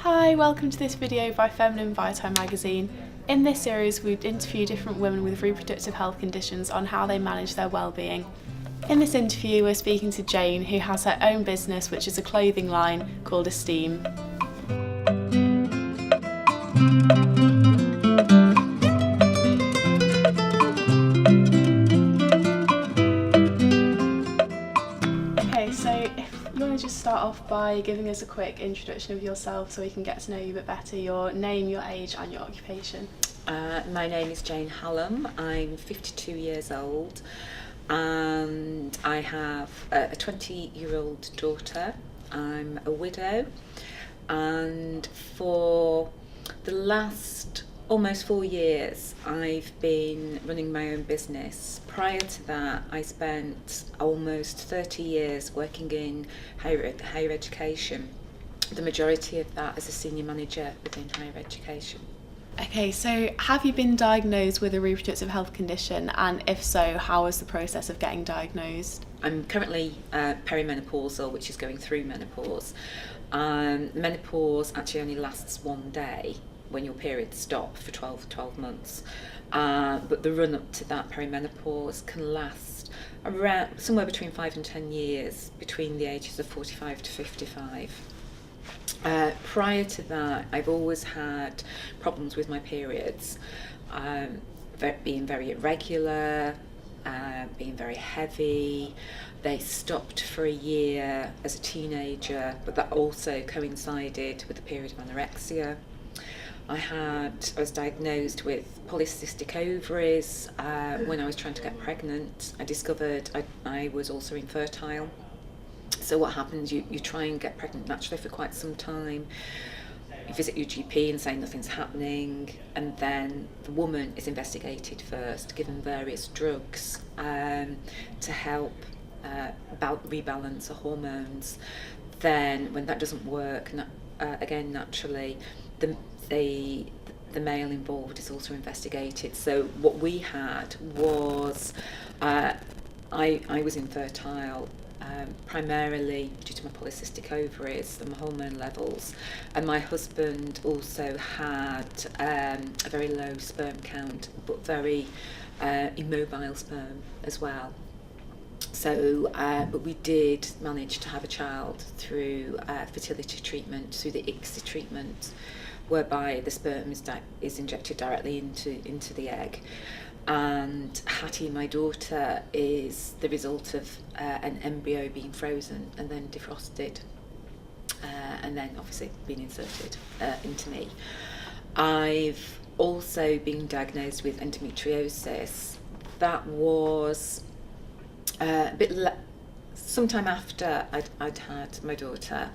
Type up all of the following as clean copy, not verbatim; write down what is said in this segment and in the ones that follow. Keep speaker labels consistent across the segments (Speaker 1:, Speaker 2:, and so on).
Speaker 1: Hi, welcome to this video by Feminine Vitae magazine. In this series we've interviewed different women with reproductive health conditions on how they manage their well-being. In this interview we're speaking to Jane, who has her own business which is a clothing line called Esteem. Okay, so if you want to just start off by giving us a quick introduction of yourself so we can get to know you a bit better, your name, your age and your occupation.
Speaker 2: My name is Jane Hallam. I'm 52 years old and I have a 20-year-old daughter. I'm a widow, and for the last almost 4 years I've been running my own business. Prior to that I spent almost 30 years working in higher education, the majority of that as a senior manager within higher education.
Speaker 1: Okay, so have you been diagnosed with a reproductive health condition, and if so, how was the process of getting diagnosed?
Speaker 2: I'm currently peri-menopausal, which is going through menopause. Menopause actually only lasts one day when your periods stop for 12 months. But the run up to that perimenopause can last around somewhere between 5 and 10 years, between the ages of 45 to 55. Prior to that, I've always had problems with my periods, being very irregular, being very heavy. They stopped for a year as a teenager, but that also coincided with a period of anorexia. I was diagnosed with polycystic ovaries when I was trying to get pregnant. I discovered I was also infertile. So what happens, you try and get pregnant naturally for quite some time. You visit your GP and say nothing's happening, and then the woman is investigated first, given various drugs to help rebalance the hormones. Then when that doesn't work, again naturally, the male involved is also investigated. So what we had was I was infertile, primarily due to my polycystic ovaries and my hormone levels, and my husband also had a very low sperm count but very immobile sperm as well. So but we did manage to have a child through fertility treatment, through the ICSI treatment, whereby the sperm is injected directly into the egg. And Hattie, my daughter, is the result of an embryo being frozen and then defrosted, and then obviously being inserted into me. I've also been diagnosed with endometriosis. That was sometime after I'd had my daughter,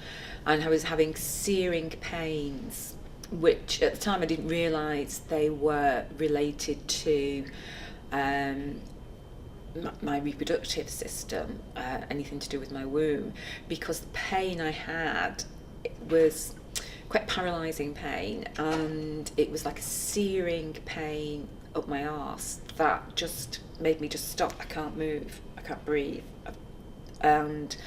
Speaker 2: and I was having searing pains, which at the time I didn't realise they were related to my reproductive system, anything to do with my womb, because the pain I had was quite paralysing pain, and it was like a searing pain up my arse that just made me just stop. I can't move, I can't breathe. And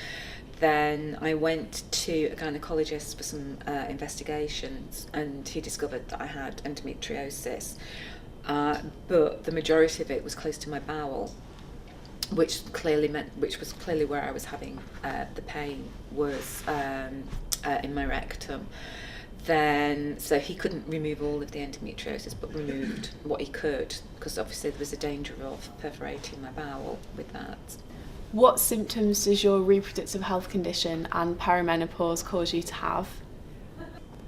Speaker 2: then I went to a gynaecologist for some investigations, and he discovered that I had endometriosis, but the majority of it was close to my bowel, which was clearly where I was having the pain, was in my rectum. Then, so he couldn't remove all of the endometriosis, but removed what he could, because obviously there was a danger of perforating my bowel with that.
Speaker 1: What symptoms does your reproductive health condition and perimenopause cause you to have?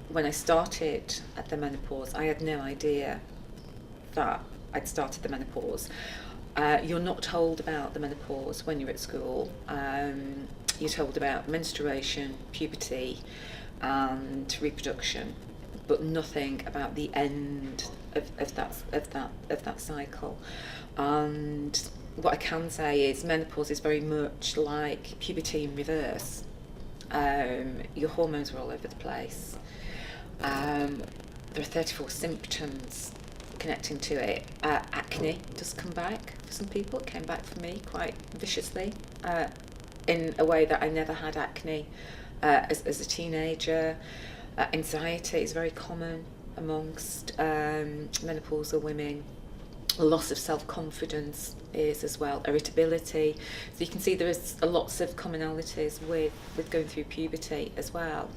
Speaker 2: When I started at the menopause, I had no idea that I'd started the menopause. You're not told about the menopause when you're at school. You're told about menstruation, puberty, and reproduction, but nothing about the end of that cycle. And what I can say is menopause is very much like puberty in reverse. Your hormones are all over the place. There are 34 symptoms connecting to it. Acne does come back for some people. It came back for me quite viciously, in a way that I never had acne as a teenager. Anxiety is very common amongst menopausal women. Loss of self-confidence is as well, irritability. So you can see there is lots of commonalities with going through puberty as well.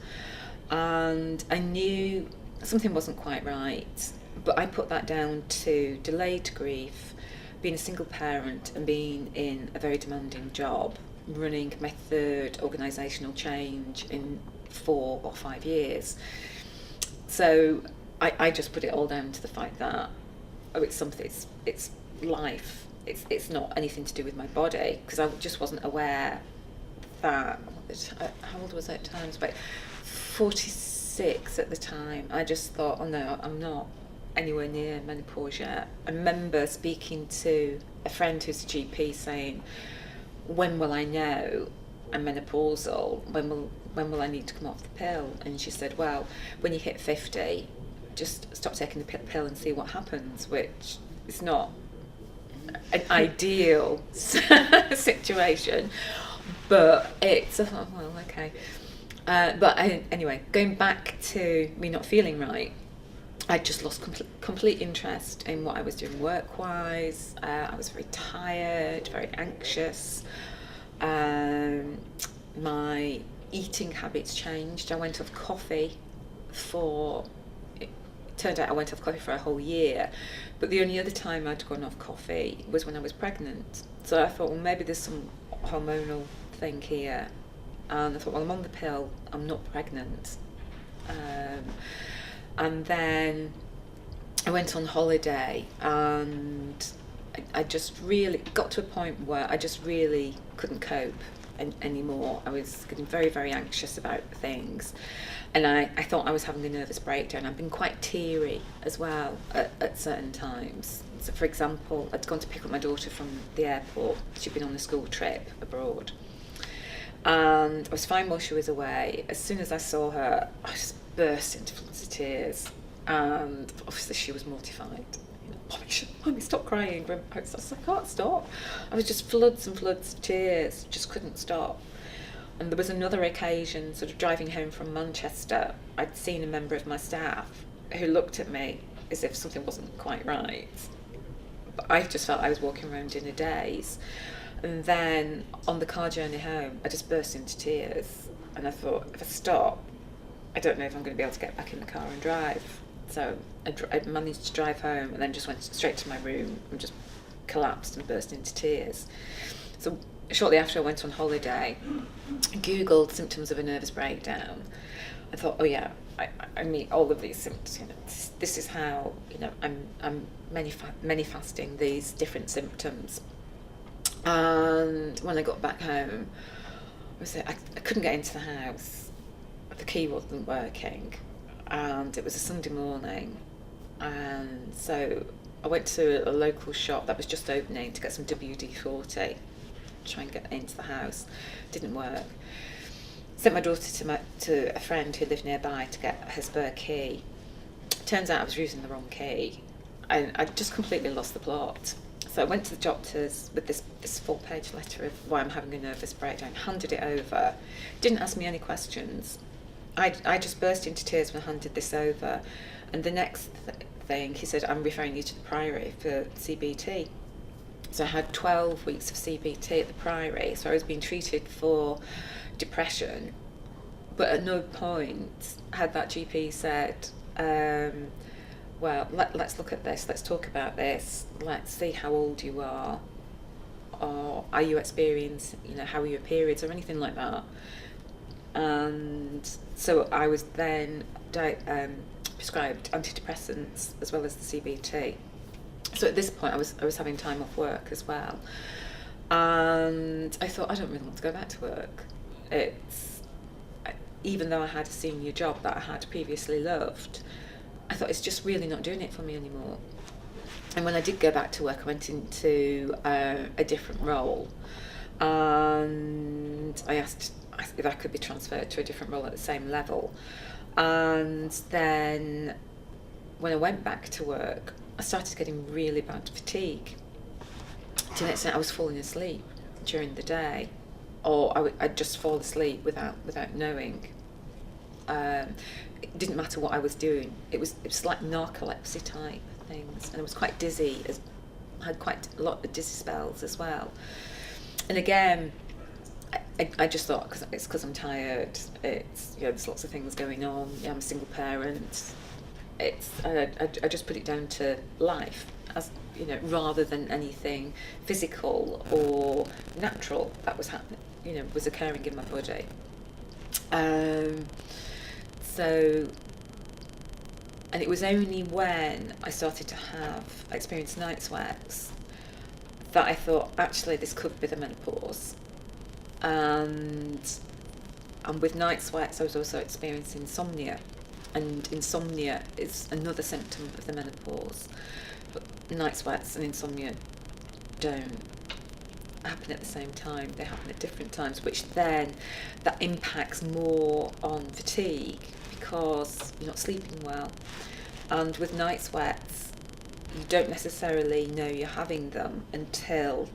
Speaker 2: And I knew something wasn't quite right, but I put that down to delayed grief, being a single parent and being in a very demanding job, running my third organisational change in 4 or 5 years. So I just put it all down to the fact that it's life. It's not anything to do with my body, because I just wasn't aware that, how old was I at the time? I was about 46 at the time. I just thought, oh no, I'm not anywhere near menopause yet. I remember speaking to a friend who's a GP saying, when will I know I'm menopausal? When will I need to come off the pill? And she said, well, when you hit 50, just stop taking the pill and see what happens, which is not an ideal situation, but it's, well, okay. Anyway, going back to me not feeling right, I just lost complete interest in what I was doing work-wise. I was very tired, very anxious. My eating habits changed. I went off coffee turned out I went off coffee for a whole year, but the only other time I'd gone off coffee was when I was pregnant. So I thought, well, maybe there's some hormonal thing here. And I thought, well, I'm on the pill, I'm not pregnant. And then I went on holiday, and I just really got to a point where I just really couldn't cope anymore. I was getting very, very anxious about things, and I thought I was having a nervous breakdown. I've been quite teary as well at certain times. So, for example, I'd gone to pick up my daughter from the airport. She'd been on a school trip abroad, and I was fine while she was away. As soon as I saw her, I just burst into floods of tears, and obviously she was mortified. Mommy, stop crying. I can't stop. I was just floods and floods of tears, just couldn't stop. And there was another occasion, sort of driving home from Manchester, I'd seen a member of my staff who looked at me as if something wasn't quite right. But I just felt I was walking around in a daze. And then on the car journey home, I just burst into tears. And I thought, if I stop, I don't know if I'm going to be able to get back in the car and drive. So I managed to drive home, and then just went straight to my room and just collapsed and burst into tears. So shortly after I went on holiday, I Googled symptoms of a nervous breakdown. I thought, oh yeah, I meet all of these symptoms. This is how I'm manifesting these different symptoms. And when I got back home, I couldn't get into the house. The key wasn't working. And it was a Sunday morning, and so I went to a local shop that was just opening to get some WD-40, try and get into the house. Didn't work. Sent my daughter to a friend who lived nearby to get her spare key. Turns out I was using the wrong key, and I just completely lost the plot. So I went to the doctors with this 4-page letter of why I'm having a nervous breakdown, handed it over, didn't ask me any questions. I just burst into tears when I handed this over, and the next thing he said, I'm referring you to the Priory for CBT. So I had 12 weeks of CBT at the Priory, so I was being treated for depression, but at no point had that GP said, well, let's look at this, let's talk about this, let's see how old you are, or are you experiencing, how are your periods, or anything like that. And so I was then prescribed antidepressants as well as the CBT. So at this point I was having time off work as well, and I thought, I don't really want to go back to work. Even though I had a senior job that I had previously loved, I thought it's just really not doing it for me anymore. And when I did go back to work, I went into a different role, and I asked if I could be transferred to a different role at the same level. And then when I went back to work, I started getting really bad fatigue. To the extent I was falling asleep during the day, or I'd just fall asleep without knowing. it didn't matter what I was doing. It was like narcolepsy type things, and I was quite dizzy. I had quite a lot of dizzy spells as well. And again, I just thought because I'm tired. It's, you know, there's lots of things going on. Yeah, I'm a single parent. I just put it down to life, as you know, rather than anything physical or natural that was happening, you know, was occurring in my body. So, and it was only when I started to experience night sweats that I thought, actually, this could be the menopause. And with night sweats, I was also experiencing insomnia. And insomnia is another symptom of the menopause. But night sweats and insomnia don't happen at the same time. They happen at different times, which then that impacts more on fatigue because you're not sleeping well. And with night sweats, you don't necessarily know you're having them until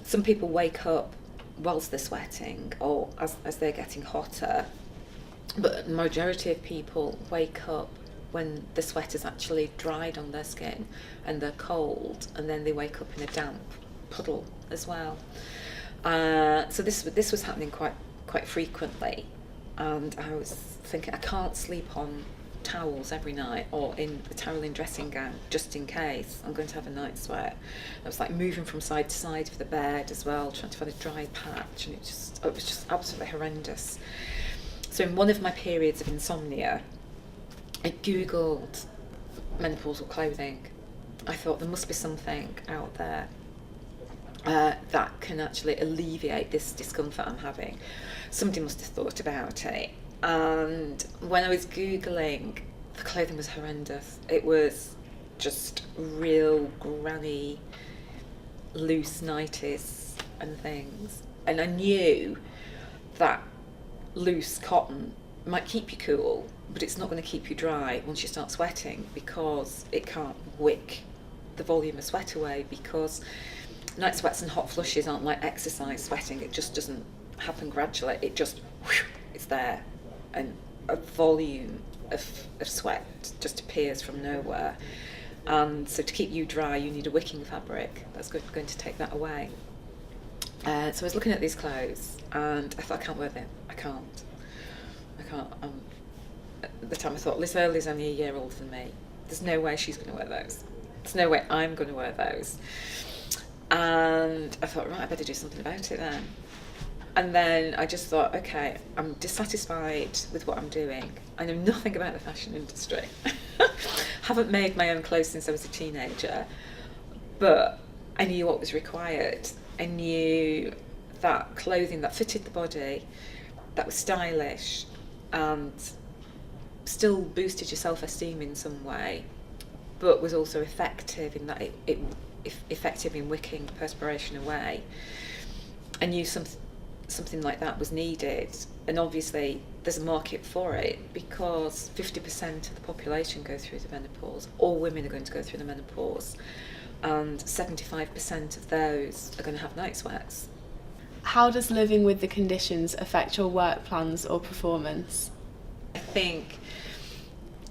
Speaker 2: some people wake up whilst they're sweating or as they're getting hotter. But the majority of people wake up when the sweat has actually dried on their skin and they're cold, and then they wake up in a damp puddle as well. So this was happening quite frequently, and I was thinking, I can't sleep on towels every night or in a toweling dressing gown just in case I'm going to have a night sweat. I was like moving from side to side of the bed as well, trying to find a dry patch, and it was just absolutely horrendous. So in one of my periods of insomnia, I googled menopausal clothing. I thought there must be something out there that can actually alleviate this discomfort I'm having. Somebody must have thought about it. And when I was googling, the clothing was horrendous. It was just real granny, loose nighties and things. And I knew that loose cotton might keep you cool, but it's not going to keep you dry once you start sweating, because it can't wick the volume of sweat away, because night sweats and hot flushes aren't like exercise sweating. It just doesn't happen gradually. It just, it's there, and a volume of sweat just appears from nowhere. And so to keep you dry, you need a wicking fabric that's going to take that away. So I was looking at these clothes and I thought, I can't wear them. I can't. At the time I thought, Liz Earley's only a year older than me. There's no way she's going to wear those. There's no way I'm going to wear those. And I thought, right, I better do something about it then. And then I just thought, okay, I'm dissatisfied with what I'm doing. I know nothing about the fashion industry. Haven't made my own clothes since I was a teenager. But I knew what was required. I knew that clothing that fitted the body, that was stylish, and still boosted your self-esteem in some way, but was also effective in that it effective in wicking perspiration away. I knew something like that was needed, and obviously there's a market for it, because 50% of the population go through the menopause. All women are going to go through the menopause, and 75% of those are going to have night sweats.
Speaker 1: How does living with the conditions affect your work plans or performance?
Speaker 2: I think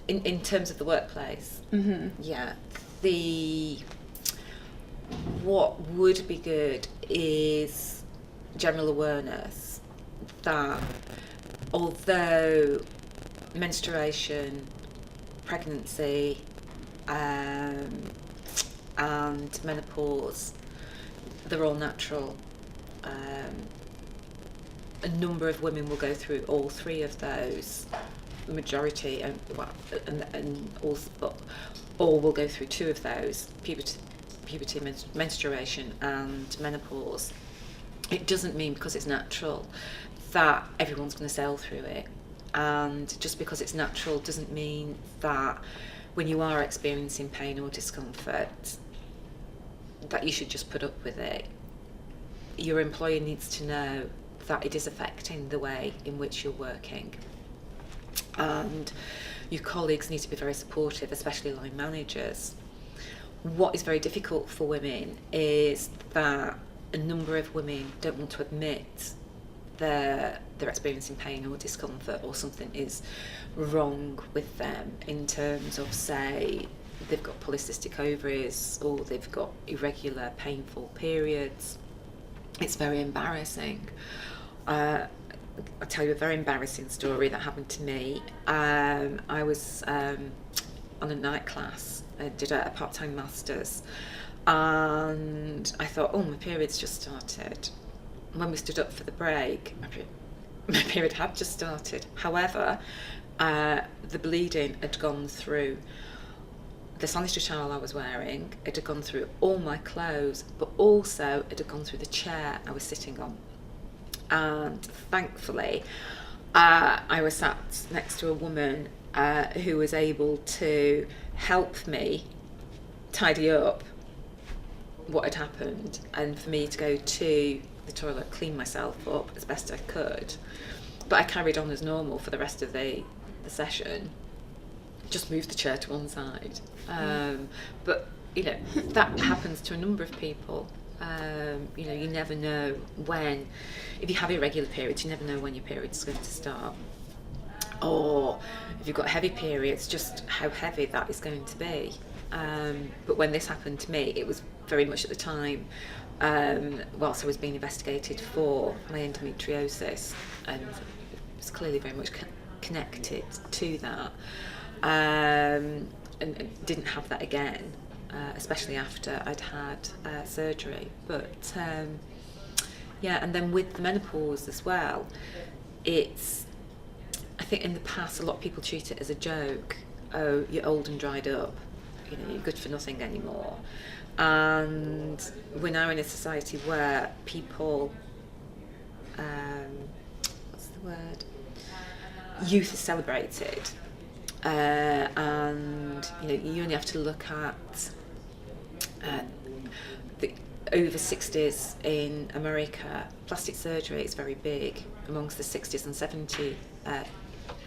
Speaker 2: in terms of the workplace, yeah, what would be good is general awareness that although menstruation, pregnancy, and menopause, they're all natural. A number of women will go through all three of those. The majority, and also, but all will go through two of those: puberty, menstruation, and menopause. It doesn't mean because it's natural that everyone's going to sail through it, and just because it's natural doesn't mean that when you are experiencing pain or discomfort that you should just put up with it. Your employer needs to know that it is affecting the way in which you're working, and your colleagues need to be very supportive, especially line managers. What is very difficult for women is that a number of women don't want to admit they're experiencing pain or discomfort, or something is wrong with them in terms of, say, they've got polycystic ovaries or they've got irregular painful periods. It's very embarrassing. I'll tell you a very embarrassing story that happened to me. I was on a night class. I did a part-time master's, and I thought, oh, my period's just started. When we stood up for the break, my period had just started. However, the bleeding had gone through the sanitary towel I was wearing, it had gone through all my clothes, but also it had gone through the chair I was sitting on. And thankfully, I was sat next to a woman who was able to help me tidy up what had happened, and for me to go to the toilet, clean myself up as best I could. But I carried on as normal for the rest of the session. Just moved the chair to one side. But, you know, that happens to a number of people. You know, you never know when, if you have irregular periods, you never know when your period's going to start. Or if you've got heavy periods, just how heavy that is going to be. But when this happened to me, it was very much at the time whilst I was being investigated for my endometriosis, and it was clearly very much connected to that. And didn't have that again, especially after I'd had surgery. But yeah, and then with the menopause as well, it's, I think in the past a lot of people treat it as a joke. Oh, you're old and dried up, you know, you're good for nothing anymore. And we're now in a society where people, what's the word? Youth is celebrated. And you know, you only have to look at the over 60s in America. Plastic surgery is very big amongst the 60s and 70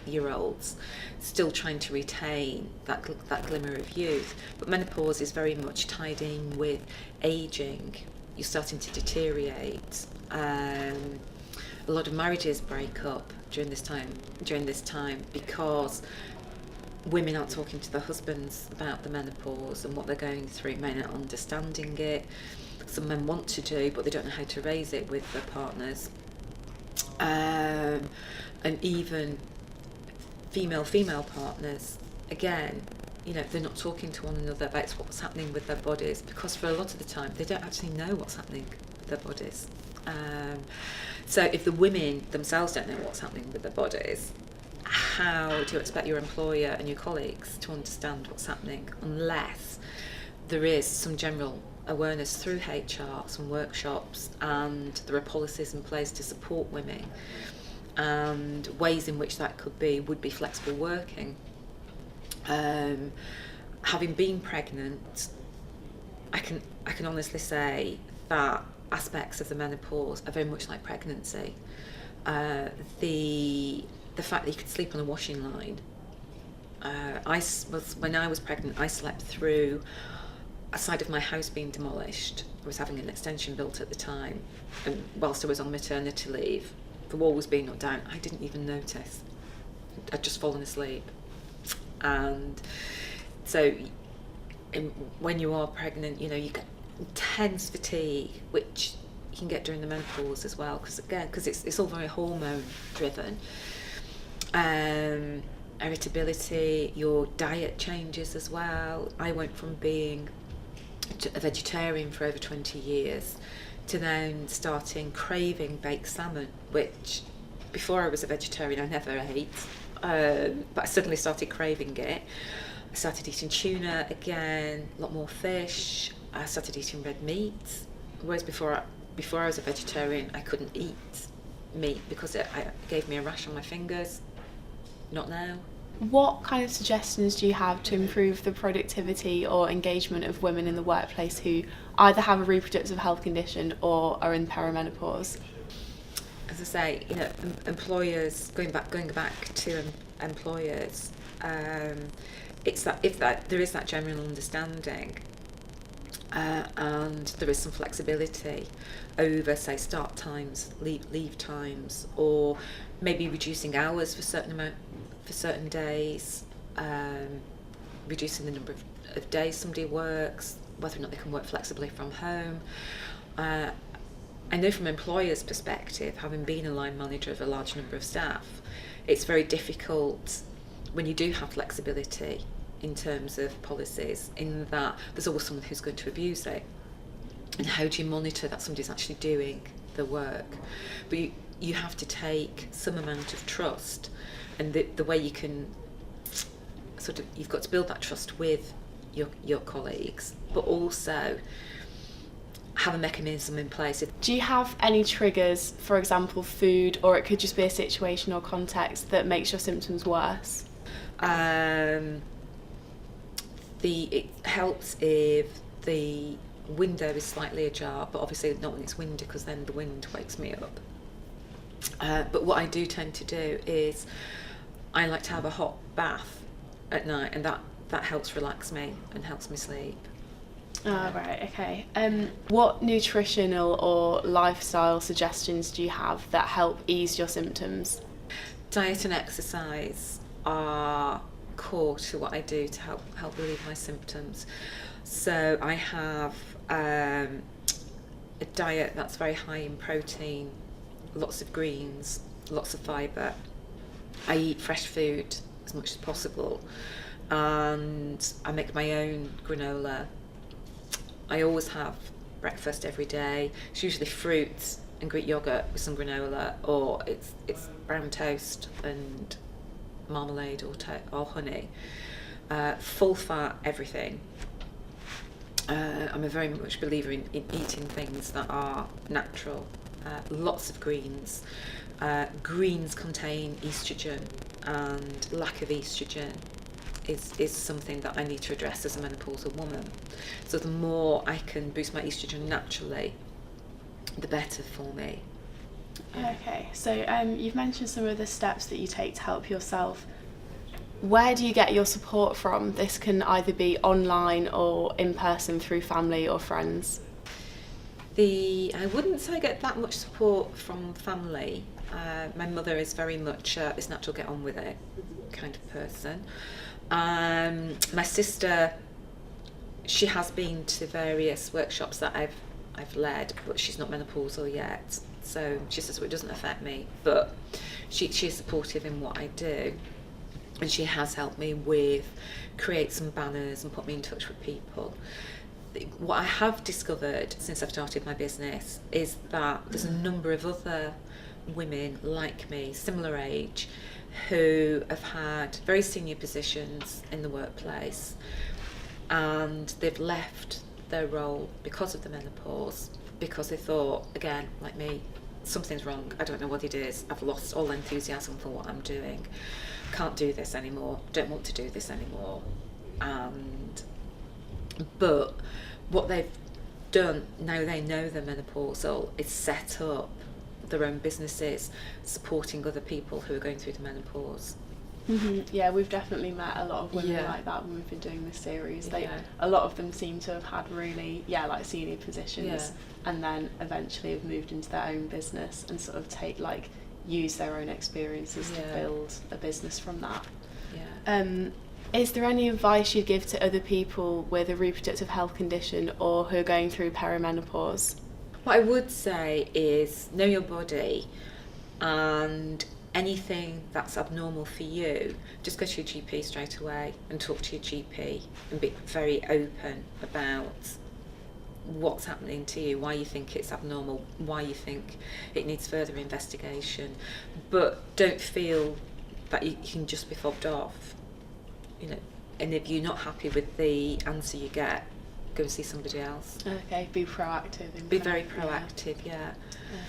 Speaker 2: year olds, still trying to retain that glimmer of youth. But menopause is very much tied in with aging. You're starting to deteriorate. A lot of marriages break up during this time because women aren't talking to their husbands about the menopause and what they're going through, men aren't understanding it. Some men want to do, but they don't know how to raise it with their partners. And even female partners, again, you know, they're not talking to one another about what's happening with their bodies, because for a lot of the time they don't actually know what's happening with their bodies. So if the women themselves don't know what's happening with their bodies, how do you expect your employer and your colleagues to understand what's happening, unless there is some general awareness through HR, some workshops, and there are policies in place to support women, and ways in which that would be flexible working. Having been pregnant, I can honestly say that aspects of the menopause are very much like pregnancy. The fact that you could sleep on a washing line. When I was pregnant, I slept through a side of my house being demolished. I was having an extension built at the time, and whilst I was on maternity leave, the wall was being knocked down. I didn't even notice. I'd just fallen asleep. And so when you are pregnant, you know, you get intense fatigue, which you can get during the menopause as well, because it's all very hormone driven. Irritability, your diet changes as well. I went from being a vegetarian for over 20 years to then starting craving baked salmon, which before I was a vegetarian I never ate, but I suddenly started craving it. I started eating tuna again, a lot more fish. I started eating red meat, whereas before I was a vegetarian I couldn't eat meat because it gave me a rash on my fingers. Not now.
Speaker 1: What kind of suggestions do you have to improve the productivity or engagement of women in the workplace who either have a reproductive health condition or are in perimenopause?
Speaker 2: As I say, you know, employers, going back to employers, it's that if there is that general understanding and there is some flexibility over, say, start times, leave times, or maybe reducing hours for certain days, reducing the number of days somebody works, whether or not they can work flexibly from home. I know from an employer's perspective, having been a line manager of a large number of staff, it's very difficult when you do have flexibility in terms of policies, in that there's always someone who's going to abuse it. And how do you monitor that somebody's actually doing the work? But you have to take some amount of trust, and the way you can you've got to build that trust with your colleagues, but also have a mechanism in place.
Speaker 1: Do you have any triggers, for example food, or it could just be a situation or context that makes your symptoms worse?
Speaker 2: It helps if the window is slightly ajar, but obviously not when it's windy, because then the wind wakes me up. But what I do tend to do is I like to have a hot bath at night, and that helps relax me and helps me sleep.
Speaker 1: Oh, right, okay. What nutritional or lifestyle suggestions do you have that help ease your symptoms?
Speaker 2: Diet and exercise are core to what I do to help relieve my symptoms. So I have a diet that's very high in protein, lots of greens, lots of fibre. I eat fresh food as much as possible, and I make my own granola. I always have breakfast every day. It's usually fruit and Greek yogurt with some granola, or it's brown toast and marmalade or honey. Full fat everything. I'm a very much believer in eating things that are natural. Lots of greens. Greens contain estrogen, and lack of estrogen is something that I need to address as a menopausal woman. So the more I can boost my estrogen naturally, the better for me.
Speaker 1: Okay, so you've mentioned some of the steps that you take to help yourself. Where do you get your support from? This can either be online or in person through family or friends.
Speaker 2: I wouldn't say I get that much support from family. My mother is very much this natural get on with it kind of person. My sister, she has been to various workshops that I've led, but she's not menopausal yet, so she says, well, it doesn't affect me, but she is supportive in what I do, and she has helped me create some banners and put me in touch with people. What I have discovered since I've started my business is that there's a number of other women like me, similar age, who have had very senior positions in the workplace, and they've left their role because of the menopause, because they thought, again, like me, something's wrong, I don't know what it is, I've lost all enthusiasm for what I'm doing, can't do this anymore, don't want to do this anymore. But what they've done, now they know they're menopausal, is set up their own businesses supporting other people who are going through the menopause.
Speaker 1: Mm-hmm. Yeah, we've definitely met a lot of women like that when we've been doing this series. A lot of them seem to have had really like senior positions, and then eventually have moved into their own business and sort of use their own experiences to build a business from that. Is there any advice you'd give to other people with a reproductive health condition or who are going through perimenopause?
Speaker 2: What I would say is know your body, and anything that's abnormal for you, just go to your GP straight away and talk to your GP and be very open about what's happening to you, why you think it's abnormal, why you think it needs further investigation. But don't feel that you can just be fobbed off, and if you're not happy with the answer you get, go and see somebody else. Okay,
Speaker 1: be proactive.
Speaker 2: Be very proactive,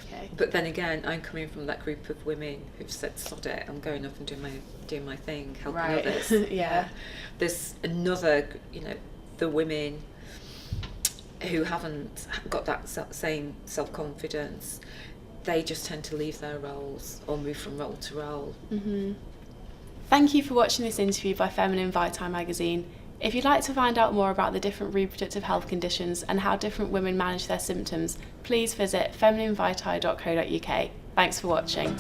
Speaker 1: Okay.
Speaker 2: But then again, I'm coming from that group of women who've said, sod it, I'm going off and doing my thing, helping others. There's another, the women who haven't got that same self-confidence, they just tend to leave their roles or move from role to role.
Speaker 1: Mm-hmm. Thank you for watching this interview by Feminine Vitae magazine. If you'd like to find out more about the different reproductive health conditions and how different women manage their symptoms, please visit femininevitae.co.uk. Thanks for watching.